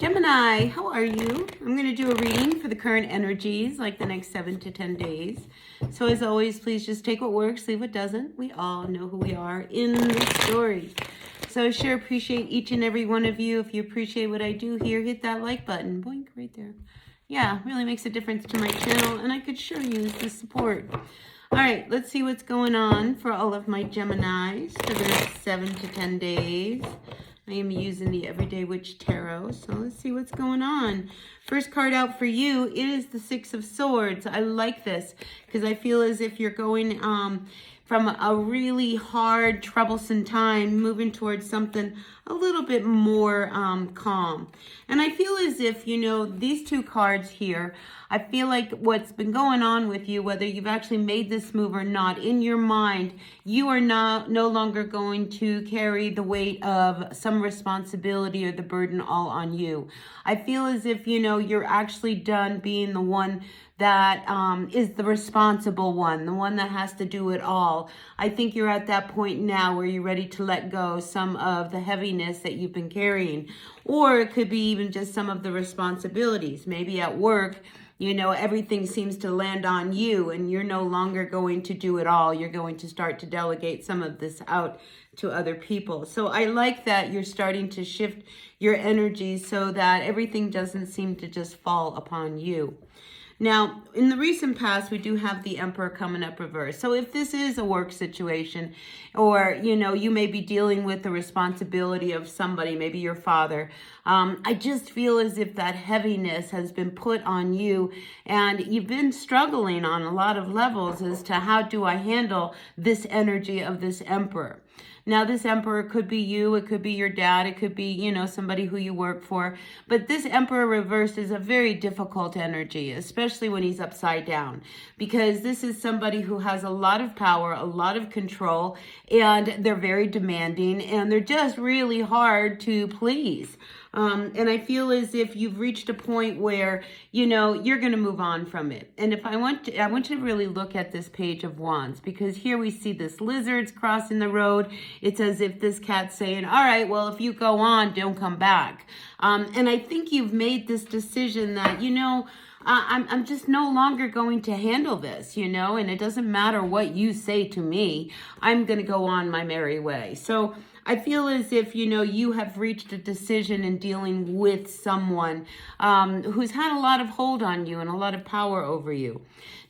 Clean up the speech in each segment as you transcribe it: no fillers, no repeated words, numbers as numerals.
Gemini, how are you? I'm going to do a reading for the current energies, like the next 7 to 10 days. So as always, please just take what works, leave what doesn't. We all know who we are in this story. So I sure appreciate each and every one of you. If you appreciate what I do here, hit that like button. Boink, right there. Yeah, really makes a difference to my channel, and I could sure use the support. All right, let's see what's going on for all of my Geminis for the next 7 to 10 days. I am using the Everyday Witch Tarot, so let's see what's going on. First card out for you is the Six of Swords. I like this because I feel as if you're going from a really hard, troublesome time, moving towards something a little bit more calm. And I feel as if, you know, these two cards here, I feel like what's been going on with you, whether you've actually made this move or not, in your mind, you are no longer going to carry the weight of some responsibility or the burden all on you. I feel as if, you know, you're actually done being the one that is the responsible one, the one that has to do it all. I think you're at that point now where you're ready to let go some of the heaviness that you've been carrying. Or it could be even just some of the responsibilities. Maybe at work, you know, everything seems to land on you and you're no longer going to do it all. You're going to start to delegate some of this out to other people. So I like that you're starting to shift your energy so that everything doesn't seem to just fall upon you. Now, in the recent past, we do have the Emperor coming up reverse. So if this is a work situation, or, you know, you may be dealing with the responsibility of somebody, maybe your father, I just feel as if that heaviness has been put on you and you've been struggling on a lot of levels as to how do I handle this energy of this Emperor. Now, this Emperor could be you, it could be your dad, it could be, you know, somebody who you work for. But this Emperor reversed is a very difficult energy, especially when he's upside down, because this is somebody who has a lot of power, a lot of control, and they're very demanding, and they're just really hard to please. And I feel as if you've reached a point where, you know, you're going to move on from it. And if I want you to really look at this Page of Wands, because here we see this lizard's crossing the road. It's as if this cat's saying, all right, well, if you go on, don't come back. And I think you've made this decision that, you know, I'm just no longer going to handle this, you know, and it doesn't matter what you say to me. I'm going to go on my merry way. So I feel as if, you know, you have reached a decision in dealing with someone who's had a lot of hold on you and a lot of power over you.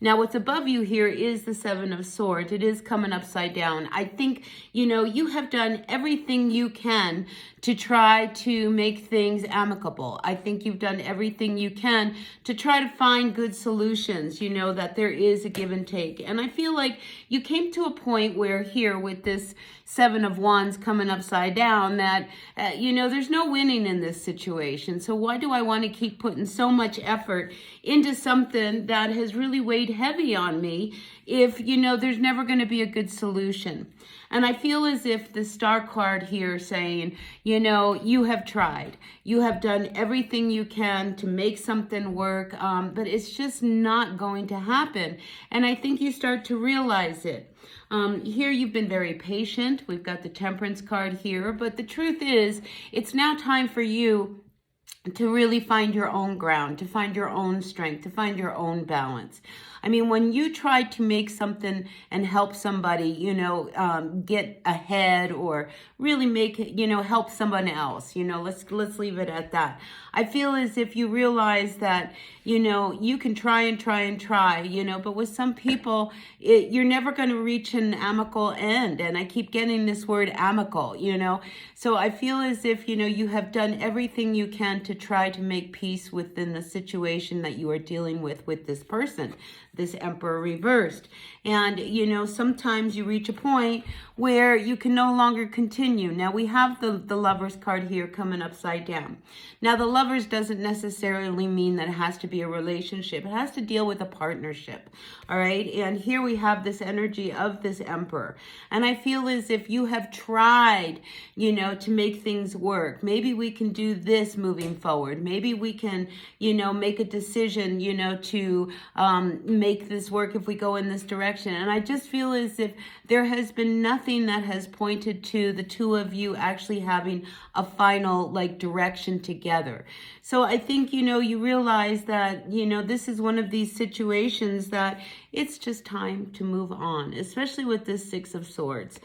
Now, what's above you here is the Seven of Swords. It is coming upside down. I think, you know, you have done everything you can to try to make things amicable. I think you've done everything you can to try to find good solutions, you know, that there is a give and take. And I feel like you came to a point where here with this Seven of Wands coming upside down that, you know, there's no winning in this situation. So why do I want to keep putting so much effort into something that has really weighed heavy on me if, you know, there's never going to be a good solution? And I feel as if the Star card here saying, you know, you have tried. You have done everything you can to make something work, but it's just not going to happen. And I think you start to realize it. Here you've been very patient. We've got the Temperance card here. But the truth is, it's now time for you to really find your own ground, to find your own strength, to find your own balance. I mean, when you try to make something and help somebody, you know, get ahead or really make it, you know, help someone else, you know, let's leave it at that. I feel as if you realize that, you know, you can try and try and try, you know, but with some people, you're never going to reach an amicable end. And I keep getting this word amicable, you know. So I feel as if, you know, you have done everything you can to try to make peace within the situation that you are dealing with this person, this Emperor reversed. And, you know, sometimes you reach a point where you can no longer continue. Now, we have the Lovers card here coming upside down. Now, the Lovers doesn't necessarily mean that it has to be a relationship. It has to deal with a partnership, all right? And here we have this energy of this Emperor. And I feel as if you have tried, you know, to make things work. Maybe we can do this moving forward. Maybe we can, you know, make a decision, you know, to make this work if we go in this direction. And I just feel as if there has been nothing that has pointed to the two of you actually having a final like direction together. So I think, you realize that, this is one of these situations that it's just time to move on, especially with this Six of Swords.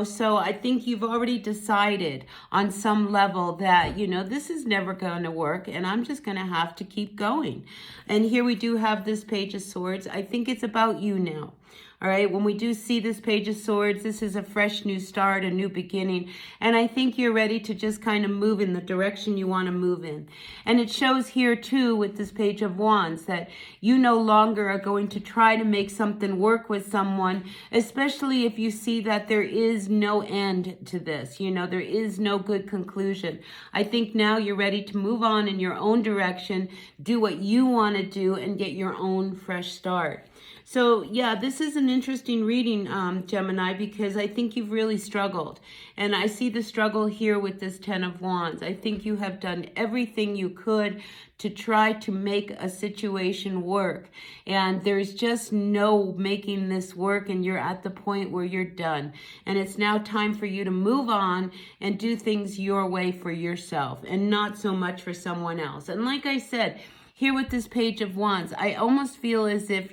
So I think you've already decided on some level that, this is never going to work and I'm just going to have to keep going. And here we do have this Page of Swords. I think it's about you now. All right, when we do see this Page of Swords, this is a fresh new start, a new beginning. And I think you're ready to just kind of move in the direction you want to move in. And it shows here too with this Page of Wands that you no longer are going to try to make something work with someone, especially if you see that there is no end to this. There is no good conclusion. I think now you're ready to move on in your own direction, do what you want to do, and get your own fresh start. So yeah, this is an interesting reading, Gemini, because I think you've really struggled. And I see the struggle here with this Ten of Wands. I think you have done everything you could to try to make a situation work. And there's just no making this work, and you're at the point where you're done. And it's now time for you to move on and do things your way for yourself and not so much for someone else. And like I said, here with this Page of Wands, I almost feel as if,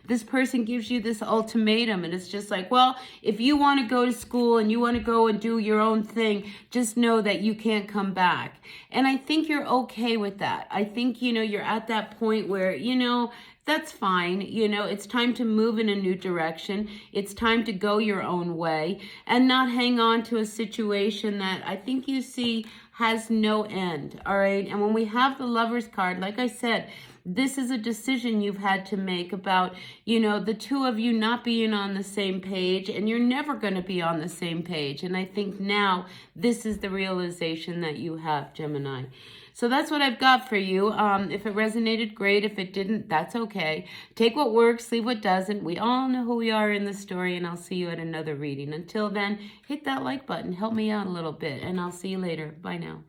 this person gives you this ultimatum and it's just like, well, if you want to go to school and you want to go and do your own thing, just know that you can't come back. And I think you're okay with that. I think, you're at that point where, that's fine. It's time to move in a new direction. It's time to go your own way and not hang on to a situation that I think you see has no end. All right. And when we have the Lovers card, like I said, this is a decision you've had to make about, the two of you not being on the same page, and you're never going to be on the same page. And I think now this is the realization that you have, Gemini. So that's what I've got for you. If it resonated, great. If it didn't, that's okay. Take what works, leave what doesn't. We all know who we are in the story, and I'll see you at another reading. Until then, hit that like button. Help me out a little bit, and I'll see you later. Bye now.